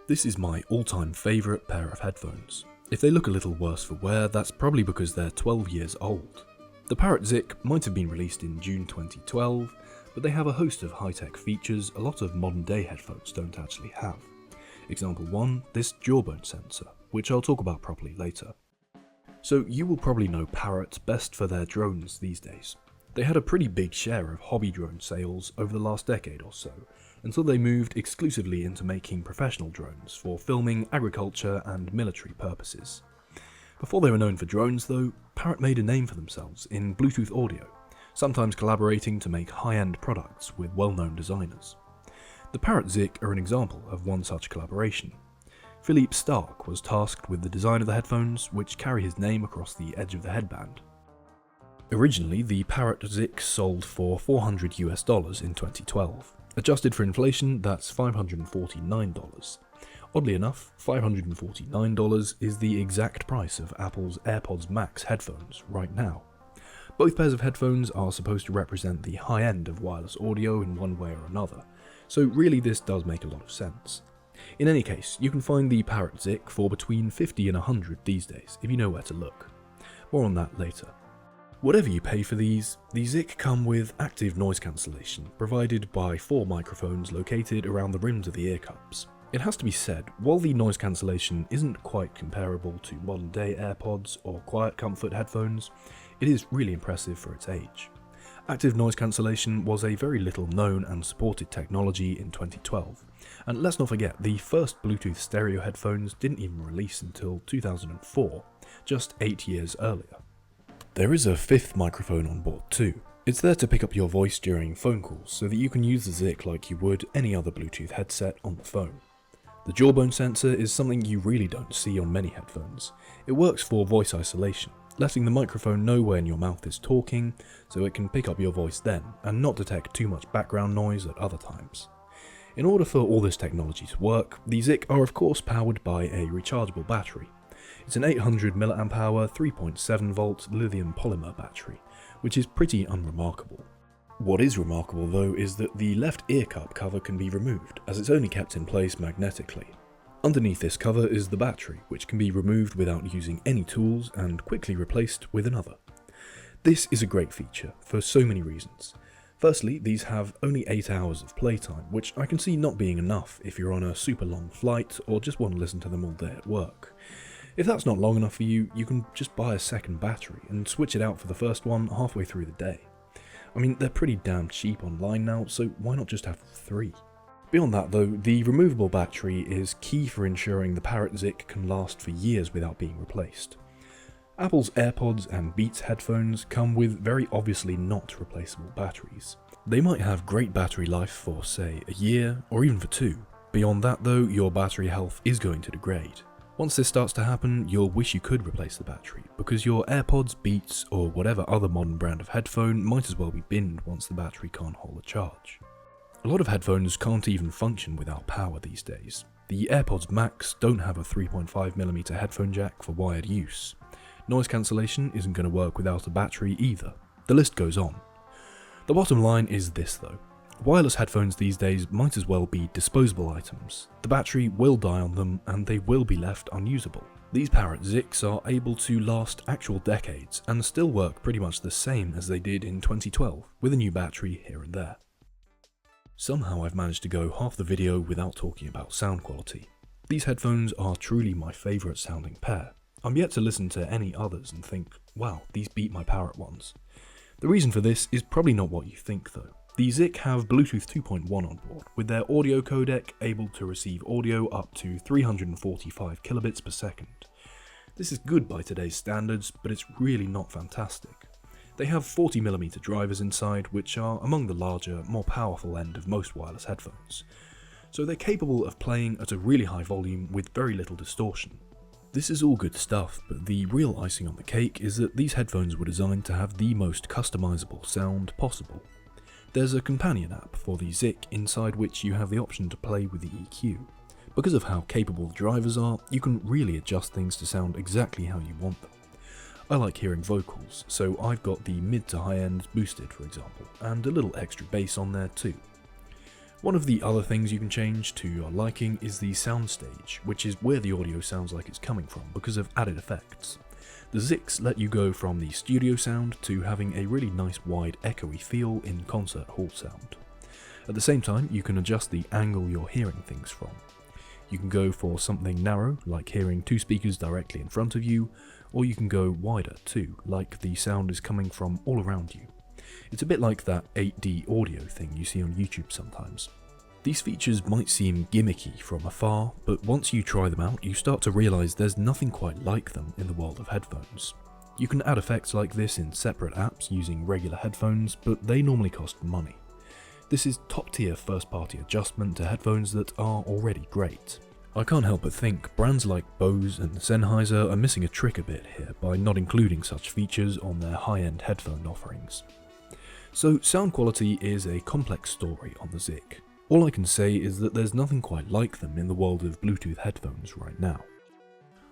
This is my all-time favourite pair of headphones. If they look a little worse for wear, that's probably because they're 12 years old. The Parrot Zik might have been released in June 2012, but they have a host of high-tech features a lot of modern-day headphones don't actually have. Example 1, this jawbone sensor, which I'll talk about properly later. So you will probably know Parrot best for their drones these days. They had a pretty big share of hobby drone sales over the last decade or so, until they moved exclusively into making professional drones for filming, agriculture and military purposes. Before they were known for drones though, Parrot made a name for themselves in Bluetooth audio, sometimes collaborating to make high-end products with well-known designers. The Parrot Zik are an example of one such collaboration. Philippe Starck was tasked with the design of the headphones, which carry his name across the edge of the headband. Originally, the Parrot Zik sold for $400 in 2012. Adjusted for inflation, that's $549. Oddly enough, $549 is the exact price of Apple's AirPods Max headphones right now. Both pairs of headphones are supposed to represent the high end of wireless audio in one way or another, so really this does make a lot of sense. In any case, you can find the Parrot Zik for between $50 and $100 these days, if you know where to look. More on that later. Whatever you pay for these, the Zik come with active noise cancellation, provided by 4 microphones located around the rims of the ear cups. It has to be said, while the noise cancellation isn't quite comparable to modern day AirPods or Quiet Comfort headphones, it is really impressive for its age. Active noise cancellation was a very little known and supported technology in 2012, and let's not forget the first Bluetooth stereo headphones didn't even release until 2004, just 8 years earlier. There is a 5th microphone on board too. It's there to pick up your voice during phone calls so that you can use the Zik like you would any other Bluetooth headset on the phone. The jawbone sensor is something you really don't see on many headphones. It works for voice isolation, letting the microphone know when your mouth is talking so it can pick up your voice then and not detect too much background noise at other times. In order for all this technology to work, the Zik are of course powered by a rechargeable battery. It's an 800 mAh 3.7 volt lithium polymer battery, which is pretty unremarkable. What is remarkable though is that the left ear cup cover can be removed, as it's only kept in place magnetically. Underneath this cover is the battery, which can be removed without using any tools and quickly replaced with another. This is a great feature for so many reasons. Firstly, these have only 8 hours of playtime, which I can see not being enough if you're on a super long flight or just want to listen to them all day at work. If that's not long enough for you, you can just buy a second battery and switch it out for the first one halfway through the day. I mean, they're pretty damn cheap online now, so why not just have 3? Beyond that though, the removable battery is key for ensuring the Parrot Zik can last for years without being replaced. Apple's AirPods and Beats headphones come with very obviously not replaceable batteries. They might have great battery life for, say, a year or even for 2. Beyond that though, your battery health is going to degrade. Once this starts to happen, you'll wish you could replace the battery, because your AirPods, Beats, or whatever other modern brand of headphone might as well be binned once the battery can't hold a charge. A lot of headphones can't even function without power these days. The AirPods Max don't have a 3.5mm headphone jack for wired use. Noise cancellation isn't going to work without a battery either. The list goes on. The bottom line is this though. Wireless headphones these days might as well be disposable items. The battery will die on them and they will be left unusable. These Parrot Ziks are able to last actual decades and still work pretty much the same as they did in 2012, with a new battery here and there. Somehow I've managed to go half the video without talking about sound quality. These headphones are truly my favourite sounding pair. I'm yet to listen to any others and think, wow, these beat my Parrot ones. The reason for this is probably not what you think though. The Zik have Bluetooth 2.1 on board, with their audio codec able to receive audio up to 345 kilobits per second. This is good by today's standards, but it's really not fantastic. They have 40mm drivers inside, which are among the larger, more powerful end of most wireless headphones. So they're capable of playing at a really high volume with very little distortion. This is all good stuff, but the real icing on the cake is that these headphones were designed to have the most customizable sound possible. There's a companion app for the Zik inside which you have the option to play with the EQ. Because of how capable the drivers are, you can really adjust things to sound exactly how you want them. I like hearing vocals, so I've got the mid to high end boosted for example, and a little extra bass on there too. One of the other things you can change to your liking is the soundstage, which is where the audio sounds like it's coming from because of added effects. The Ziks let you go from the studio sound to having a really nice wide echoey feel in concert hall sound. At the same time, you can adjust the angle you're hearing things from. You can go for something narrow, like hearing two speakers directly in front of you, or you can go wider too, like the sound is coming from all around you. It's a bit like that 8D audio thing you see on YouTube sometimes. These features might seem gimmicky from afar, but once you try them out, you start to realise there's nothing quite like them in the world of headphones. You can add effects like this in separate apps using regular headphones, but they normally cost money. This is top tier first party adjustment to headphones that are already great. I can't help but think brands like Bose and Sennheiser are missing a trick a bit here by not including such features on their high-end headphone offerings. So sound quality is a complex story on the Zik. All I can say is that there's nothing quite like them in the world of Bluetooth headphones right now.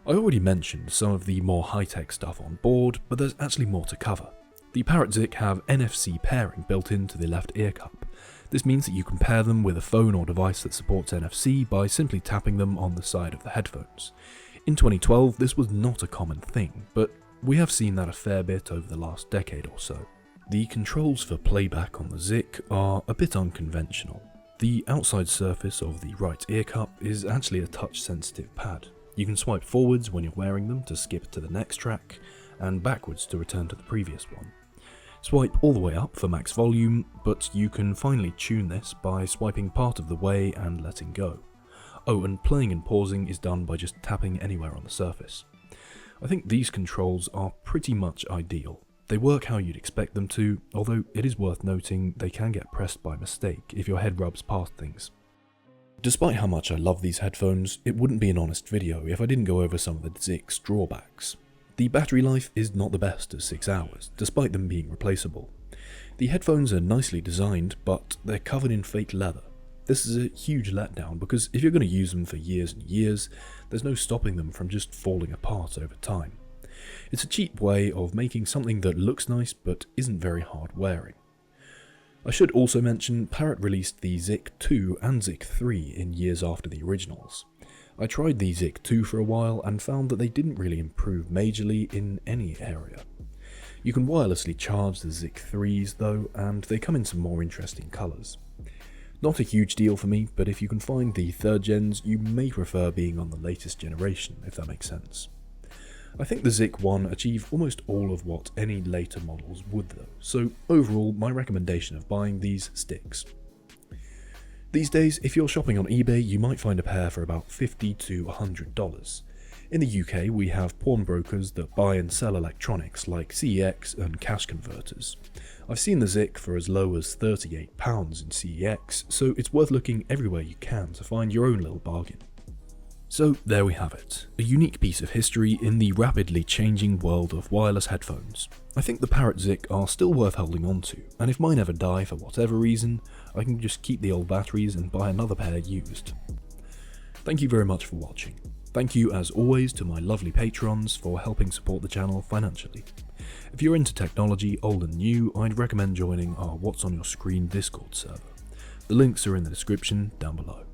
I already mentioned some of the more high-tech stuff on board, but there's actually more to cover. The Parrot Zik have NFC pairing built into the left ear cup. This means that you can pair them with a phone or device that supports NFC by simply tapping them on the side of the headphones. In 2012, this was not a common thing, but we have seen that a fair bit over the last decade or so. The controls for playback on the Zik are a bit unconventional. The outside surface of the right ear cup is actually a touch-sensitive pad. You can swipe forwards when you're wearing them to skip to the next track, and backwards to return to the previous one. Swipe all the way up for max volume, but you can finally tune this by swiping part of the way and letting go. Oh, and playing and pausing is done by just tapping anywhere on the surface. I think these controls are pretty much ideal. They work how you'd expect them to, although it is worth noting they can get pressed by mistake if your head rubs past things. Despite how much I love these headphones, it wouldn't be an honest video if I didn't go over some of the Zik's drawbacks. The battery life is not the best at 6 hours, despite them being replaceable. The headphones are nicely designed, but they're covered in fake leather. This is a huge letdown because if you're going to use them for years and years, there's no stopping them from just falling apart over time. It's a cheap way of making something that looks nice but isn't very hard wearing. I should also mention Parrot released the Zik 2 and Zik 3 in years after the originals. I tried the Zik 2 for a while and found that they didn't really improve majorly in any area. You can wirelessly charge the Zik 3s though, and they come in some more interesting colours. Not a huge deal for me, but if you can find the 3rd gens, you may prefer being on the latest generation, if that makes sense. I think the Zik 1 achieve almost all of what any later models would though, so overall my recommendation of buying these sticks. These days, if you're shopping on eBay, you might find a pair for about $50 to $100. In the UK, we have pawnbrokers that buy and sell electronics like CEX and cash converters. I've seen the Zik for as low as £38 in CEX, so it's worth looking everywhere you can to find your own little bargain. So there we have it, a unique piece of history in the rapidly changing world of wireless headphones. I think the Parrot Zik are still worth holding on to, and if mine ever die for whatever reason, I can just keep the old batteries and buy another pair used. Thank you very much for watching. Thank you as always to my lovely patrons for helping support the channel financially. If you're into technology, old and new, I'd recommend joining our What's on Your Screen Discord server. The links are in the description down below.